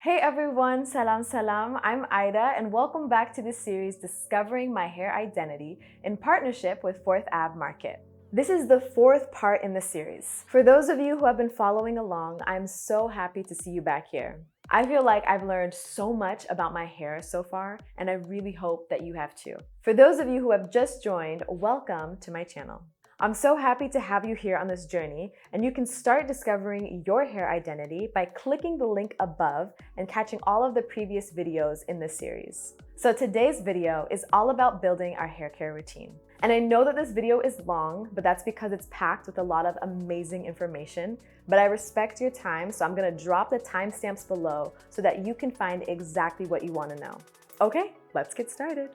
Hey everyone, salam salam. I'm Aida and welcome back to the series Discovering My Hair Identity in partnership with Ave Market. This is the fourth part in the series. For those of you who have been following along, I'm so happy to see you back here. I feel like I've learned so much about my hair so far, and I really hope that you have too. For those of you who have just joined, welcome to my channel. I'm so happy to have you here on this journey, and you can start discovering your hair identity by clicking the link above and catching all of the previous videos in this series. So today's video is all about building our hair care routine. And I know that this video is long, but that's because it's packed with a lot of amazing information. But I respect your time, so I'm gonna drop the timestamps below so that you can find exactly what you wanna know. Okay, let's get started.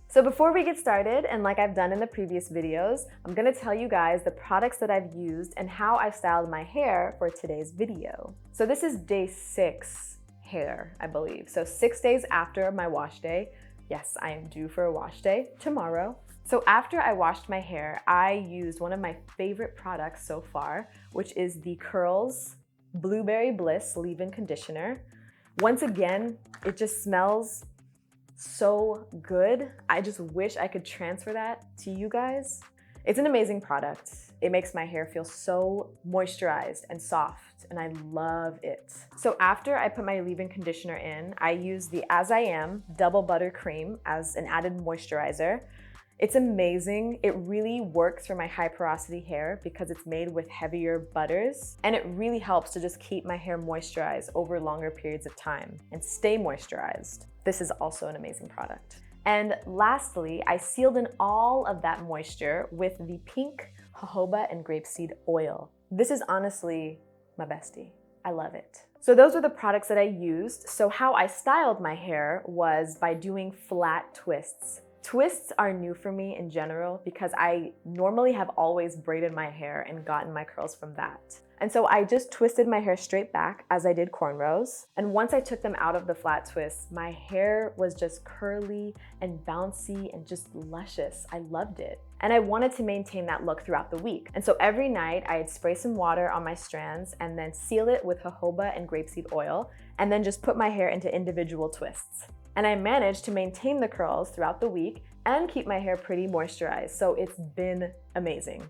So before we get started, and like I've done in the previous videos, I'm gonna tell you guys the products that I've used and how I've styled my hair for today's video. So this is day 6 hair, I believe. So 6 days after my wash day. Yes, I am due for a wash day tomorrow. So after I washed my hair, I used one of my favorite products so far, which is the Curls Blueberry Bliss Leave-In Conditioner. Once again, it just smells so good. I just wish I could transfer that to you guys. It's an amazing product. It makes my hair feel so moisturized and soft, and I love it. So after I put my leave-in conditioner in, I use the As I Am Double Butter Cream as an added moisturizer. It's amazing. It really works for my high porosity hair because it's made with heavier butters, and it really helps to just keep my hair moisturized over longer periods of time and stay moisturized. This is also an amazing product. And lastly, I sealed in all of that moisture with the pink jojoba and grapeseed oil. This is honestly my bestie. I love it. So those are the products that I used. So how I styled my hair was by doing flat twists. Twists are new for me in general because I normally have always braided my hair and gotten my curls from that. And so I just twisted my hair straight back as I did cornrows. And once I took them out of the flat twists, my hair was just curly and bouncy and just luscious. I loved it. And I wanted to maintain that look throughout the week. And so every night I'd spray some water on my strands and then seal it with jojoba and grapeseed oil, and then just put my hair into individual twists. And I managed to maintain the curls throughout the week and keep my hair pretty moisturized. So it's been amazing.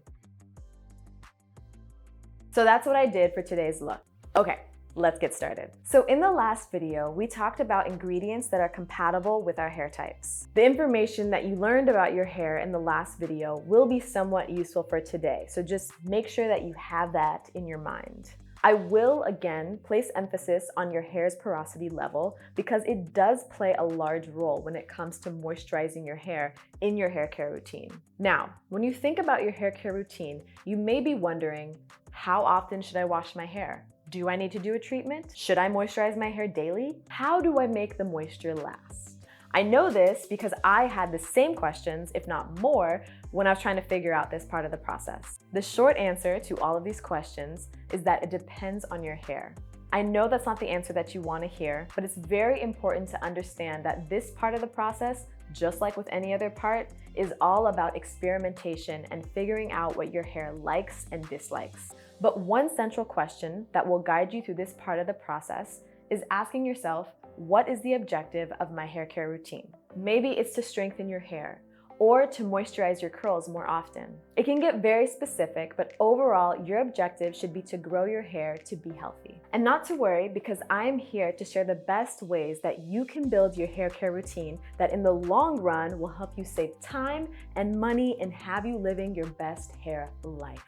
So that's what I did for today's look. Okay, let's get started. So in the last video, we talked about ingredients that are compatible with our hair types. The information that you learned about your hair in the last video will be somewhat useful for today. So just make sure that you have that in your mind. I will again place emphasis on your hair's porosity level because it does play a large role when it comes to moisturizing your hair in your hair care routine. Now, when you think about your hair care routine, you may be wondering, how often should I wash my hair? Do I need to do a treatment? Should I moisturize my hair daily? How do I make the moisture last? I know this because I had the same questions, if not more, when I was trying to figure out this part of the process. The short answer to all of these questions is that it depends on your hair. I know that's not the answer that you want to hear, but it's very important to understand that this part of the process, just like with any other part, is all about experimentation and figuring out what your hair likes and dislikes. But one central question that will guide you through this part of the process is asking yourself, what is the objective of my hair care routine? Maybe it's to strengthen your hair or to moisturize your curls more often. It can get very specific, but overall, your objective should be to grow your hair to be healthy. And not to worry, because I am here to share the best ways that you can build your hair care routine that in the long run will help you save time and money and have you living your best hair life.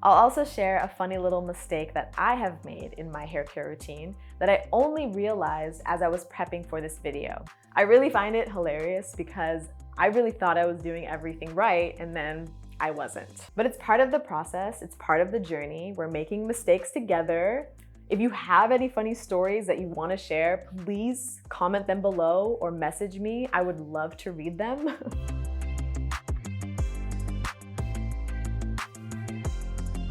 I'll also share a funny little mistake that I have made in my hair care routine that I only realized as I was prepping for this video. I really find it hilarious because I really thought I was doing everything right and then I wasn't. But it's part of the process, it's part of the journey. We're making mistakes together. If you have any funny stories that you want to share, please comment them below or message me. I would love to read them.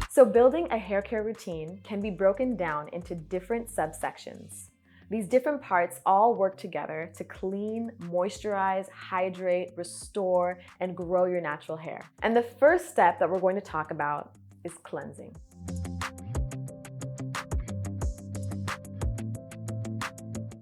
So building a hair care routine can be broken down into different subsections. These different parts all work together to clean, moisturize, hydrate, restore, and grow your natural hair. And the first step that we're going to talk about is cleansing.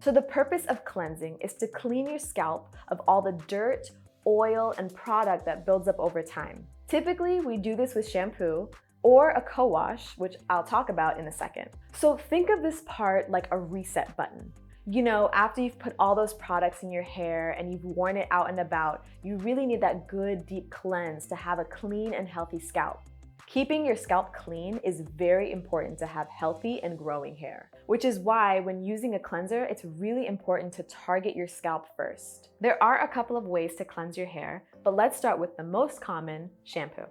So the purpose of cleansing is to clean your scalp of all the dirt, oil, and product that builds up over time. Typically, we do this with shampoo or a co-wash, which I'll talk about in a second. So think of this part like a reset button. You know, after you've put all those products in your hair and you've worn it out and about, you really need that good deep cleanse to have a clean and healthy scalp. Keeping your scalp clean is very important to have healthy and growing hair, which is why when using a cleanser, it's really important to target your scalp first. There are a couple of ways to cleanse your hair, but let's start with the most common, shampoo.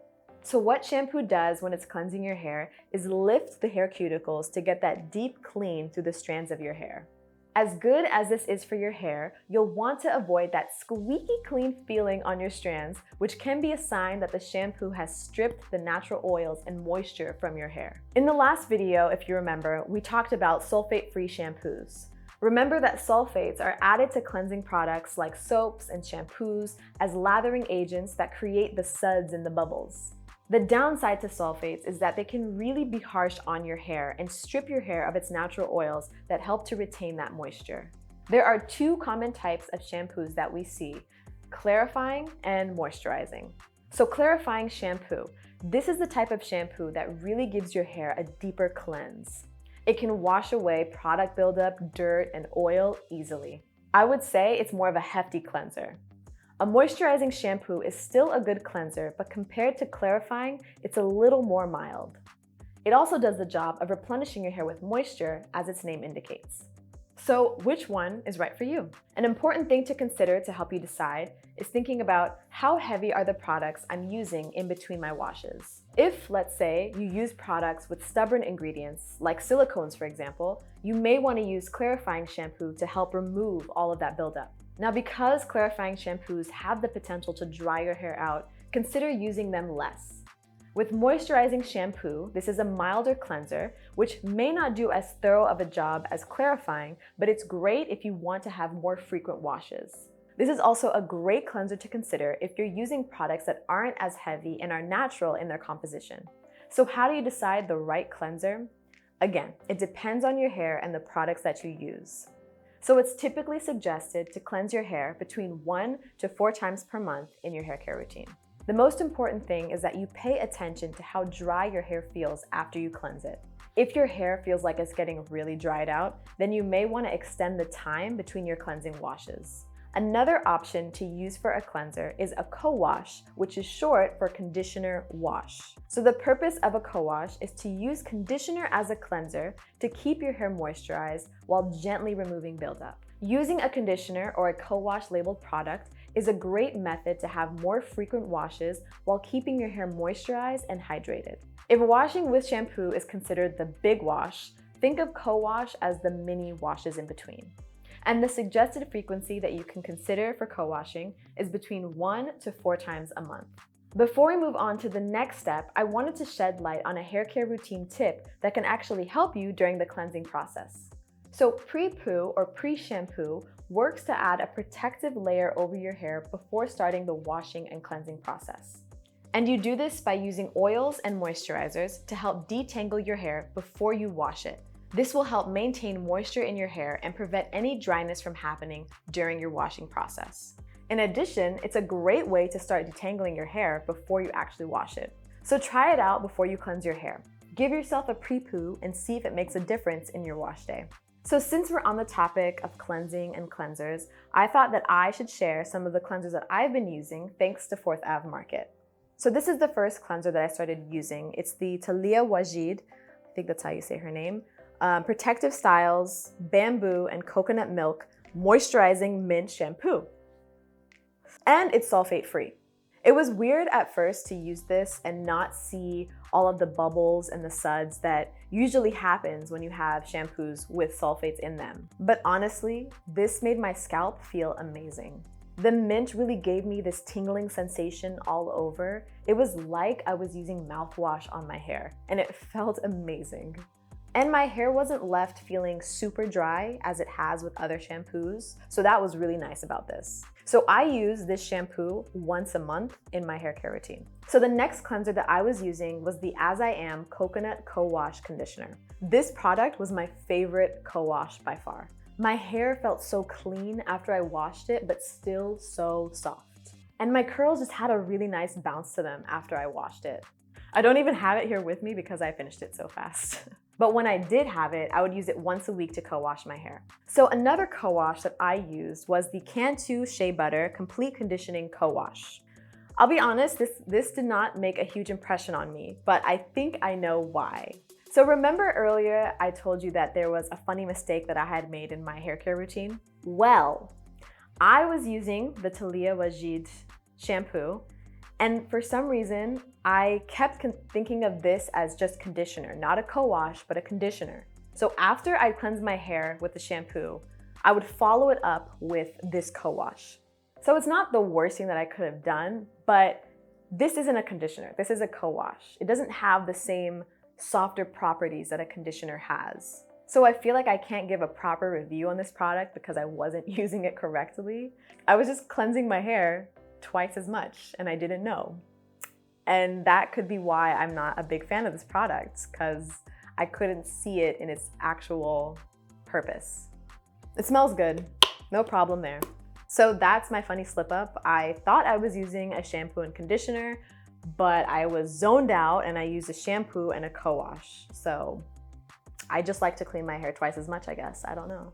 So what shampoo does when it's cleansing your hair is lift the hair cuticles to get that deep clean through the strands of your hair. As good as this is for your hair, you'll want to avoid that squeaky clean feeling on your strands, which can be a sign that the shampoo has stripped the natural oils and moisture from your hair. In the last video, if you remember, we talked about sulfate-free shampoos. Remember that sulfates are added to cleansing products like soaps and shampoos as lathering agents that create the suds and the bubbles. The downside to sulfates is that they can really be harsh on your hair and strip your hair of its natural oils that help to retain that moisture. There are two common types of shampoos that we see: clarifying and moisturizing. So clarifying shampoo. This is the type of shampoo that really gives your hair a deeper cleanse. It can wash away product buildup, dirt, and oil easily. I would say it's more of a hefty cleanser. A moisturizing shampoo is still a good cleanser, but compared to clarifying, it's a little more mild. It also does the job of replenishing your hair with moisture, as its name indicates. So which one is right for you? An important thing to consider to help you decide is thinking about how heavy are the products I'm using in between my washes. If, let's say, you use products with stubborn ingredients, like silicones for example, you may want to use clarifying shampoo to help remove all of that buildup. Now, because clarifying shampoos have the potential to dry your hair out, consider using them less. With moisturizing shampoo, this is a milder cleanser, which may not do as thorough of a job as clarifying, but it's great if you want to have more frequent washes. This is also a great cleanser to consider if you're using products that aren't as heavy and are natural in their composition. So how do you decide the right cleanser? Again, it depends on your hair and the products that you use. So it's typically suggested to cleanse your hair between 1 to 4 times per month in your hair care routine. The most important thing is that you pay attention to how dry your hair feels after you cleanse it. If your hair feels like it's getting really dried out, then you may want to extend the time between your cleansing washes. Another option to use for a cleanser is a co-wash, which is short for conditioner wash. So the purpose of a co-wash is to use conditioner as a cleanser to keep your hair moisturized while gently removing buildup. Using a conditioner or a co-wash labeled product is a great method to have more frequent washes while keeping your hair moisturized and hydrated. If washing with shampoo is considered the big wash, think of co-wash as the mini washes in between. And the suggested frequency that you can consider for co-washing is between 1 to 4 times a month. Before we move on to the next step, I wanted to shed light on a hair care routine tip that can actually help you during the cleansing process. So pre-poo or pre-shampoo works to add a protective layer over your hair before starting the washing and cleansing process. And you do this by using oils and moisturizers to help detangle your hair before you wash it. This will help maintain moisture in your hair and prevent any dryness from happening during your washing process. In addition, it's a great way to start detangling your hair before you actually wash it. So try it out before you cleanse your hair. Give yourself a pre-poo and see if it makes a difference in your wash day. So since we're on the topic of cleansing and cleansers, I thought that I should share some of the cleansers that I've been using thanks to Ave Market. So this is the first cleanser that I started using. It's the Talia Wajid, I think that's how you say her name. Protective Styles, Bamboo and Coconut Milk Moisturizing Mint Shampoo. And it's sulfate free. It was weird at first to use this and not see all of the bubbles and the suds that usually happens when you have shampoos with sulfates in them. But honestly, this made my scalp feel amazing. The mint really gave me this tingling sensation all over. It was like I was using mouthwash on my hair, and it felt amazing. And my hair wasn't left feeling super dry as it has with other shampoos. So that was really nice about this. So I use this shampoo once a month in my hair care routine. So the next cleanser that I was using was the As I Am Coconut Co-Wash Conditioner. This product was my favorite co-wash by far. My hair felt so clean after I washed it, but still so soft. And my curls just had a really nice bounce to them after I washed it. I don't even have it here with me because I finished it so fast. But when I did have it, I would use it once a week to co-wash my hair. So another co-wash that I used was the Cantu Shea Butter Complete Conditioning Co-Wash. I'll be honest, this did not make a huge impression on me, but I think I know why. So remember earlier I told you that there was a funny mistake that I had made in my hair care routine? Well, I was using the Talia Wajid shampoo, and for some reason, I kept thinking of this as just conditioner, not a co-wash, but a conditioner. So after I cleansed my hair with the shampoo, I would follow it up with this co-wash. So it's not the worst thing that I could have done, but this isn't a conditioner, this is a co-wash. It doesn't have the same softer properties that a conditioner has. So I feel like I can't give a proper review on this product because I wasn't using it correctly. I was just cleansing my hair twice as much and I didn't know. And that could be why I'm not a big fan of this product, because I couldn't see it in its actual purpose. It smells good, no problem there. So that's my funny slip up. I thought I was using a shampoo and conditioner, but I was zoned out and I used a shampoo and a co-wash. So I just like to clean my hair twice as much, I guess. I don't know.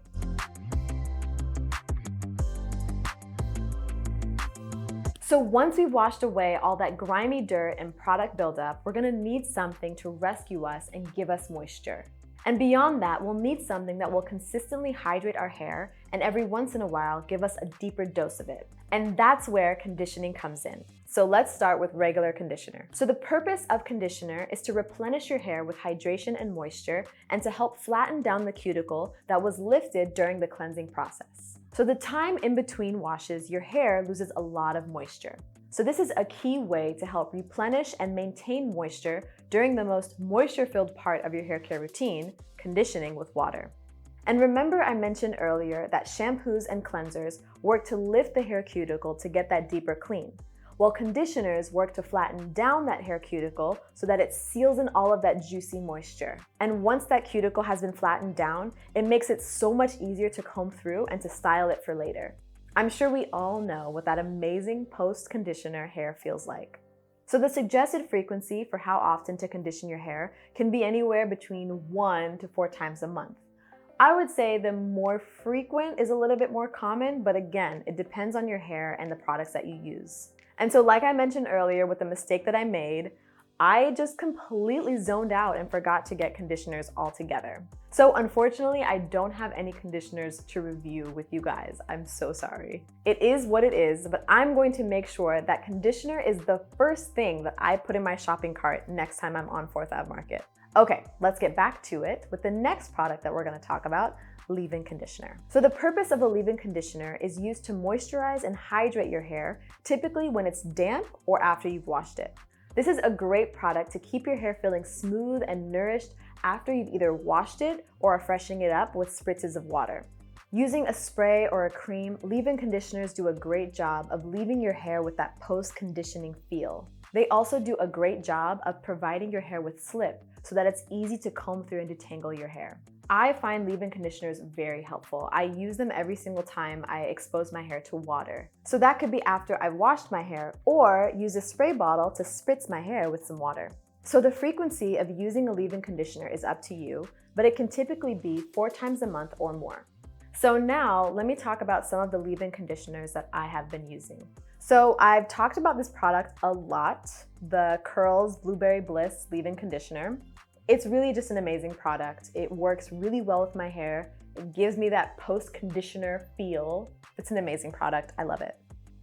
So once we've washed away all that grimy dirt and product buildup, we're gonna need something to rescue us and give us moisture. And beyond that, we'll need something that will consistently hydrate our hair and every once in a while give us a deeper dose of it. And that's where conditioning comes in. So let's start with regular conditioner. So the purpose of conditioner is to replenish your hair with hydration and moisture and to help flatten down the cuticle that was lifted during the cleansing process. So the time in between washes, your hair loses a lot of moisture. So this is a key way to help replenish and maintain moisture during the most moisture-filled part of your hair care routine, conditioning with water. And remember I mentioned earlier that shampoos and cleansers work to lift the hair cuticle to get that deeper clean, while conditioners work to flatten down that hair cuticle so that it seals in all of that juicy moisture. And once that cuticle has been flattened down, it makes it so much easier to comb through and to style it for later. I'm sure we all know what that amazing post-conditioner hair feels like. So the suggested frequency for how often to condition your hair can be anywhere between 1 to 4 times a month. I would say the more frequent is a little bit more common, but again, it depends on your hair and the products that you use. And so like I mentioned earlier with the mistake that I made, I just completely zoned out and forgot to get conditioners altogether. So unfortunately, I don't have any conditioners to review with you guys. I'm so sorry. It is what it is, but I'm going to make sure that conditioner is the first thing that I put in my shopping cart next time I'm on 4th Ave Market. Okay, let's get back to it with the next product that we're gonna talk about, leave-in conditioner. So the purpose of a leave-in conditioner is used to moisturize and hydrate your hair, typically when it's damp or after you've washed it. This is a great product to keep your hair feeling smooth and nourished after you've either washed it or are freshening it up with spritzes of water. Using a spray or a cream, leave-in conditioners do a great job of leaving your hair with that post-conditioning feel. They also do a great job of providing your hair with slip so that it's easy to comb through and detangle your hair. I find leave-in conditioners very helpful. I use them every single time I expose my hair to water. So that could be after I've washed my hair, or use a spray bottle to spritz my hair with some water. So the frequency of using a leave-in conditioner is up to you, but it can typically be 4 times a month or more. So now let me talk about some of the leave-in conditioners that I have been using. So I've talked about this product a lot, the Curls Blueberry Bliss leave-in conditioner. It's really just an amazing product. It works really well with my hair. It gives me that post-conditioner feel. It's an amazing product, I love it.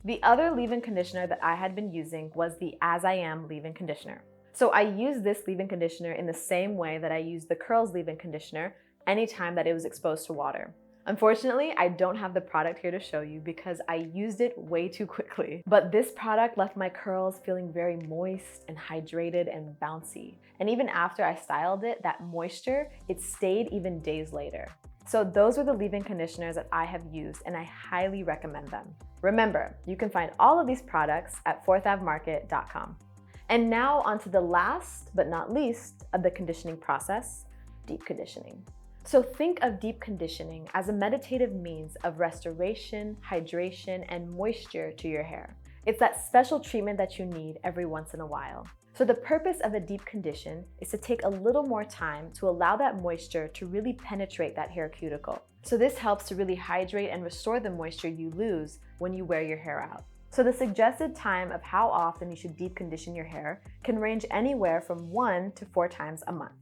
The other leave-in conditioner that I had been using was the As I Am leave-in conditioner. So I use this leave-in conditioner in the same way that I use the Curls leave-in conditioner anytime that it was exposed to water. Unfortunately, I don't have the product here to show you because I used it way too quickly. But this product left my curls feeling very moist and hydrated and bouncy. And even after I styled it, that moisture, it stayed even days later. So those were the leave-in conditioners that I have used, and I highly recommend them. Remember, you can find all of these products at fourthavemarket.com. And now onto the last but not least of the conditioning process, deep conditioning. So think of deep conditioning as a meditative means of restoration, hydration, and moisture to your hair. It's that special treatment that you need every once in a while. So the purpose of a deep condition is to take a little more time to allow that moisture to really penetrate that hair cuticle. So this helps to really hydrate and restore the moisture you lose when you wear your hair out. So the suggested time of how often you should deep condition your hair can range anywhere from 1 to 4 times a month.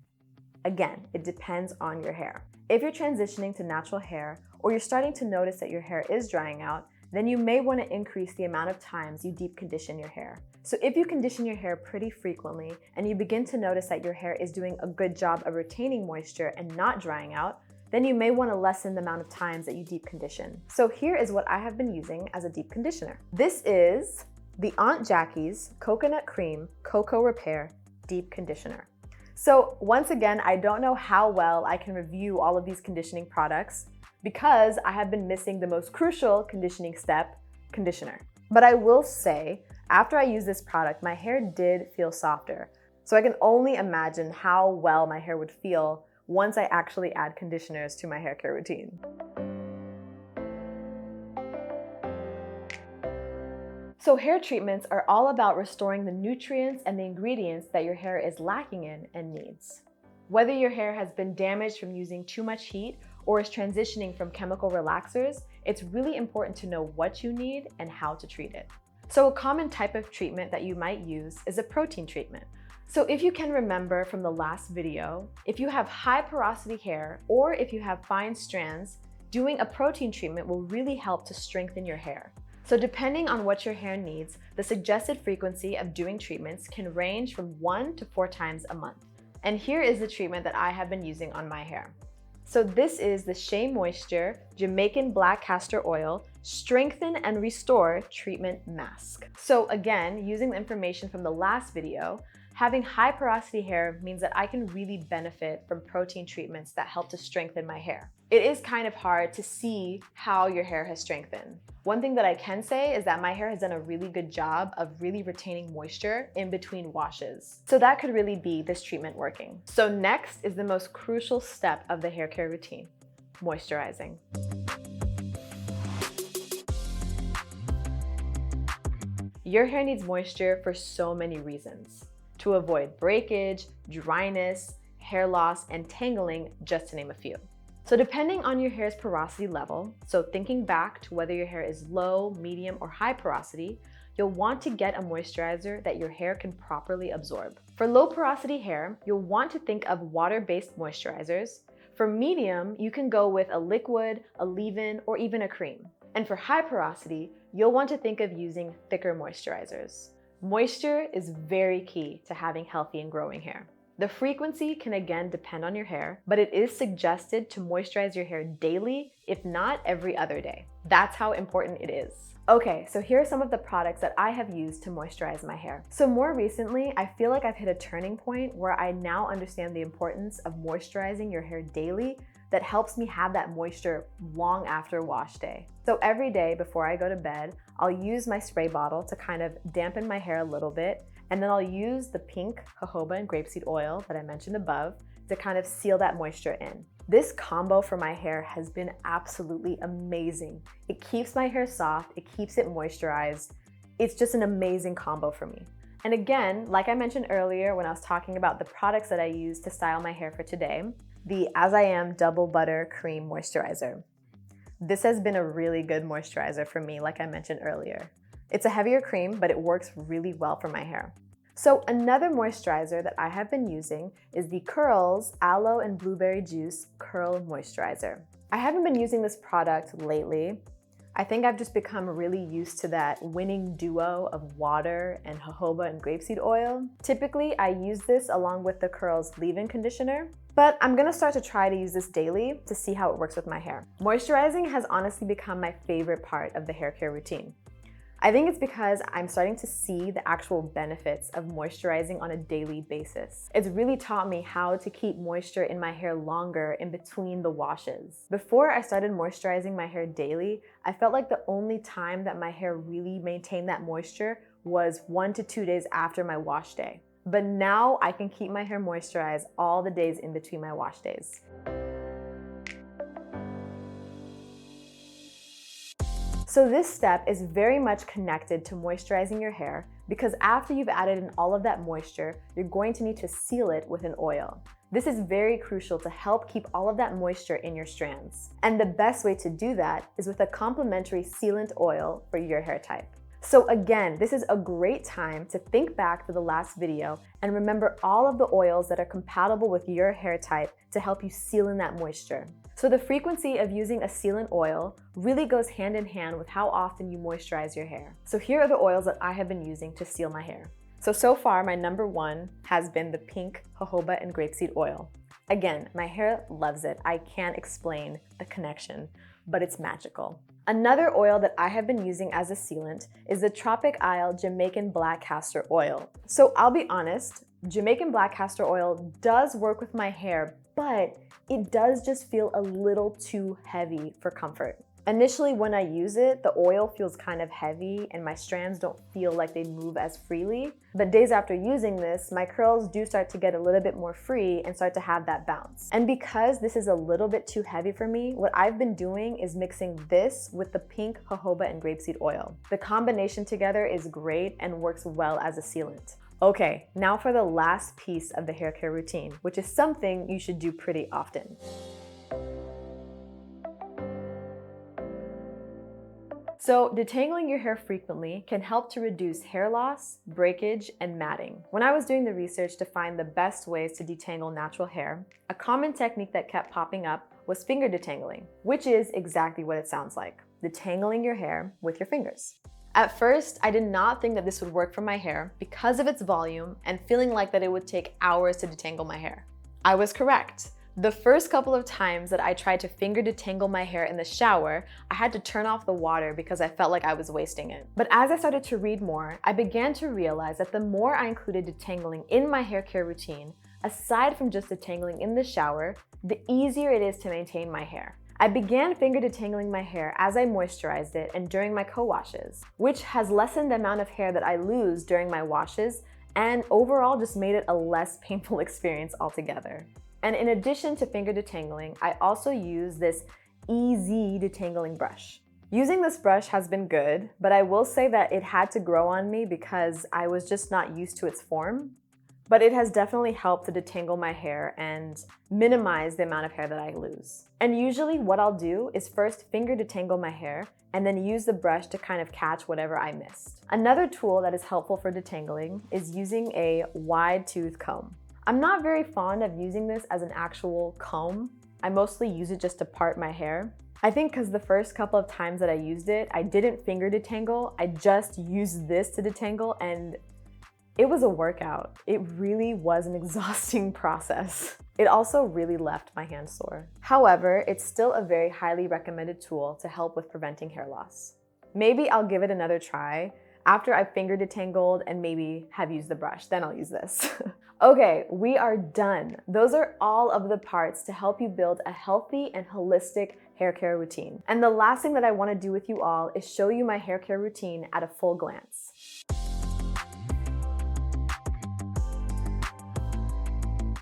Again, it depends on your hair. If you're transitioning to natural hair or you're starting to notice that your hair is drying out, then you may want to increase the amount of times you deep condition your hair. So if you condition your hair pretty frequently and you begin to notice that your hair is doing a good job of retaining moisture and not drying out, then you may want to lessen the amount of times that you deep condition. So here is what I have been using as a deep conditioner. This is the Aunt Jackie's Coconut Cream Cocoa Repair Deep Conditioner. So once again, I don't know how well I can review all of these conditioning products because I have been missing the most crucial conditioning step, conditioner. But I will say, after I used this product, my hair did feel softer. So I can only imagine how well my hair would feel once I actually add conditioners to my hair care routine. So hair treatments are all about restoring the nutrients and the ingredients that your hair is lacking in and needs. Whether your hair has been damaged from using too much heat or is transitioning from chemical relaxers, it's really important to know what you need and how to treat it. So a common type of treatment that you might use is a protein treatment. So if you can remember from the last video, if you have high porosity hair or if you have fine strands, doing a protein treatment will really help to strengthen your hair. So depending on what your hair needs, the suggested frequency of doing treatments can range from 1 to 4 times a month. And here is the treatment that I have been using on my hair. So this is the Shea Moisture Jamaican Black Castor Oil Strengthen and Restore Treatment Mask. So again, using the information from the last video, having high porosity hair means that I can really benefit from protein treatments that help to strengthen my hair. It is kind of hard to see how your hair has strengthened. One thing that I can say is that my hair has done a really good job of really retaining moisture in between washes. So that could really be this treatment working. So next is the most crucial step of the hair care routine, moisturizing. Your hair needs moisture for so many reasons. To avoid breakage, dryness, hair loss, and tangling, just to name a few. So depending on your hair's porosity level, so thinking back to whether your hair is low, medium, or high porosity, you'll want to get a moisturizer that your hair can properly absorb. For low porosity hair, you'll want to think of water-based moisturizers. For medium, you can go with a liquid, a leave-in, or even a cream. And for high porosity, you'll want to think of using thicker moisturizers. Moisture is very key to having healthy and growing hair. The frequency can again depend on your hair, but it is suggested to moisturize your hair daily, if not every other day. That's how important it is. Okay, so here are some of the products that I have used to moisturize my hair. So more recently, I feel like I've hit a turning point where I now understand the importance of moisturizing your hair daily that helps me have that moisture long after wash day. So every day before I go to bed, I'll use my spray bottle to kind of dampen my hair a little bit, and then I'll use the pink jojoba and grapeseed oil that I mentioned above to kind of seal that moisture in. This combo for my hair has been absolutely amazing. It keeps my hair soft, it keeps it moisturized. It's just an amazing combo for me. And again, like I mentioned earlier when I was talking about the products that I use to style my hair for today, the As I Am Double Butter Cream Moisturizer. This has been a really good moisturizer for me, like I mentioned earlier. It's a heavier cream, but it works really well for my hair. So another moisturizer that I have been using is the Curls Aloe and Blueberry Juice Curl Moisturizer. I haven't been using this product lately, I think I've just become really used to that winning duo of water and jojoba and grapeseed oil. Typically, I use this along with the Curls leave-in conditioner, but I'm gonna start to try to use this daily to see how it works with my hair. Moisturizing has honestly become my favorite part of the hair care routine. I think it's because I'm starting to see the actual benefits of moisturizing on a daily basis. It's really taught me how to keep moisture in my hair longer in between the washes. Before I started moisturizing my hair daily, I felt like the only time that my hair really maintained that moisture was 1 to 2 days after my wash day. But now I can keep my hair moisturized all the days in between my wash days. So this step is very much connected to moisturizing your hair because after you've added in all of that moisture, you're going to need to seal it with an oil. This is very crucial to help keep all of that moisture in your strands. And the best way to do that is with a complementary sealant oil for your hair type. So again, this is a great time to think back to the last video and remember all of the oils that are compatible with your hair type to help you seal in that moisture. So the frequency of using a sealant oil really goes hand in hand with how often you moisturize your hair. So here are the oils that I have been using to seal my hair. So far my number one has been the pink jojoba and grapeseed oil. Again, my hair loves it. I can't explain the connection, but it's magical. Another oil that I have been using as a sealant is the Tropic Isle Jamaican Black Castor Oil. So I'll be honest, Jamaican Black Castor Oil does work with my hair, but it does just feel a little too heavy for comfort. Initially, when I use it, the oil feels kind of heavy and my strands don't feel like they move as freely. But days after using this, my curls do start to get a little bit more free and start to have that bounce. And because this is a little bit too heavy for me, what I've been doing is mixing this with the pink jojoba and grapeseed oil. The combination together is great and works well as a sealant. Okay, now for the last piece of the hair care routine, which is something you should do pretty often. So detangling your hair frequently can help to reduce hair loss, breakage, and matting. When I was doing the research to find the best ways to detangle natural hair, a common technique that kept popping up was finger detangling, which is exactly what it sounds like, detangling your hair with your fingers. At first, I did not think that this would work for my hair because of its volume and feeling like that it would take hours to detangle my hair. I was correct. The first couple of times that I tried to finger detangle my hair in the shower, I had to turn off the water because I felt like I was wasting it. But as I started to read more, I began to realize that the more I included detangling in my hair care routine, aside from just detangling in the shower, the easier it is to maintain my hair. I began finger detangling my hair as I moisturized it and during my co-washes, which has lessened the amount of hair that I lose during my washes and overall just made it a less painful experience altogether. And in addition to finger detangling, I also use this easy detangling brush. Using this brush has been good, but I will say that it had to grow on me because I was just not used to its form. But it has definitely helped to detangle my hair and minimize the amount of hair that I lose. And usually what I'll do is first finger detangle my hair and then use the brush to kind of catch whatever I missed. Another tool that is helpful for detangling is using a wide tooth comb. I'm not very fond of using this as an actual comb. I mostly use it just to part my hair. I think because the first couple of times that I used it, I didn't finger detangle. I just used this to detangle and it was a workout. It really was an exhausting process. It also really left my hands sore. However, it's still a very highly recommended tool to help with preventing hair loss. Maybe I'll give it another try after I've finger detangled and maybe have used the brush, then I'll use this. Okay, we are done. Those are all of the parts to help you build a healthy and holistic hair care routine. And the last thing that I want to do with you all is show you my hair care routine at a full glance.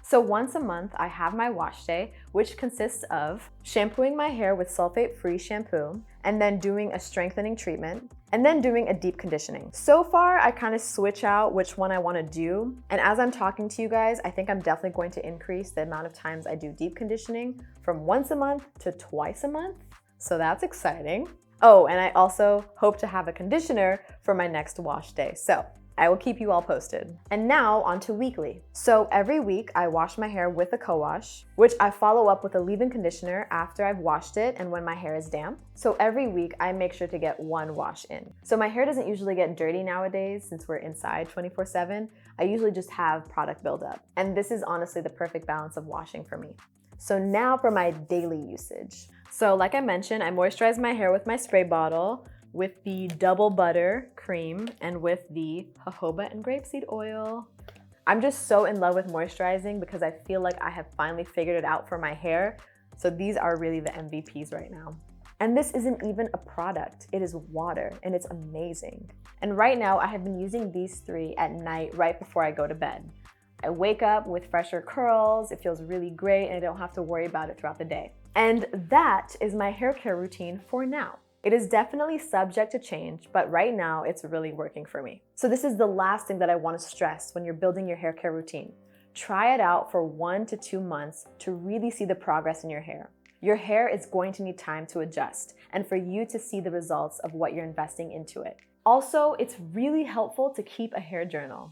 So once a month, I have my wash day, which consists of shampooing my hair with sulfate-free shampoo, and then doing a strengthening treatment, and then doing a deep conditioning. So far, I kind of switch out which one I want to do. And as I'm talking to you guys, I think I'm definitely going to increase the amount of times I do deep conditioning from once a month to twice a month. So that's exciting. Oh, and I also hope to have a conditioner for my next wash day. So I will keep you all posted. And now on to weekly. So every week I wash my hair with a co-wash, which I follow up with a leave-in conditioner after I've washed it and when my hair is damp. So every week I make sure to get one wash in. So my hair doesn't usually get dirty nowadays since we're inside 24/7. I usually just have product buildup. And this is honestly the perfect balance of washing for me. So now for my daily usage. So like I mentioned, I moisturize my hair with my spray bottle, with the double butter cream, and with the jojoba and grapeseed oil. I'm just so in love with moisturizing because I feel like I have finally figured it out for my hair. So these are really the MVPs right now. And this isn't even a product, it is water, and it's amazing. And right now I have been using these three at night right before I go to bed. I wake up with fresher curls, it feels really great, and I don't have to worry about it throughout the day. And that is my hair care routine for now. It is definitely subject to change, but right now it's really working for me. So this is the last thing that I want to stress when you're building your hair care routine. Try it out for 1 to 2 months to really see the progress in your hair. Your hair is going to need time to adjust and for you to see the results of what you're investing into it. Also, it's really helpful to keep a hair journal.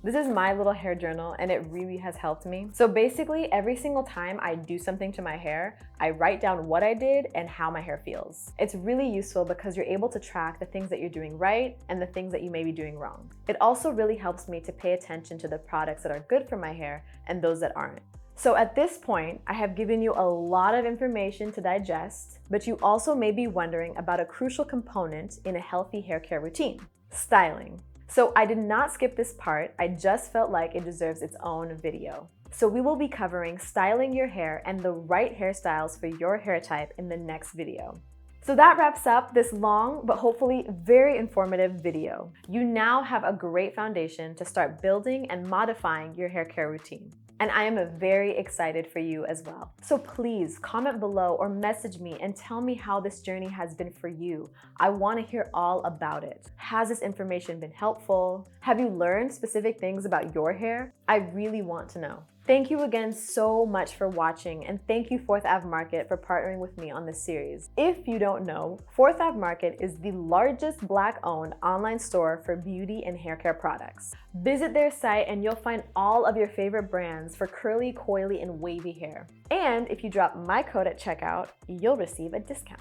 This is my little hair journal and it really has helped me. So basically, every single time I do something to my hair, I write down what I did and how my hair feels. It's really useful because you're able to track the things that you're doing right and the things that you may be doing wrong. It also really helps me to pay attention to the products that are good for my hair and those that aren't. So at this point, I have given you a lot of information to digest, but you also may be wondering about a crucial component in a healthy hair care routine: styling. So I did not skip this part, I just felt like it deserves its own video. So we will be covering styling your hair and the right hairstyles for your hair type in the next video. So that wraps up this long, but hopefully very informative video. You now have a great foundation to start building and modifying your hair care routine. And I am very excited for you as well. So please comment below or message me and tell me how this journey has been for you. I want to hear all about it. Has this information been helpful? Have you learned specific things about your hair? I really want to know. Thank you again so much for watching, and thank you Ave Market for partnering with me on this series. If you don't know, Ave Market is the largest Black-owned online store for beauty and hair care products. Visit their site and you'll find all of your favorite brands for curly, coily, and wavy hair. And if you drop my code at checkout, you'll receive a discount.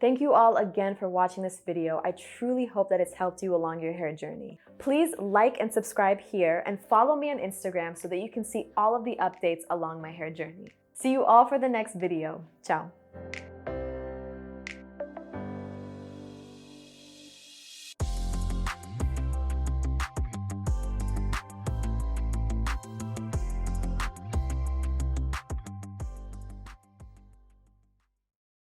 Thank you all again for watching this video. I truly hope that it's helped you along your hair journey. Please like and subscribe here and follow me on Instagram so that you can see all of the updates along my hair journey. See you all for the next video. Ciao.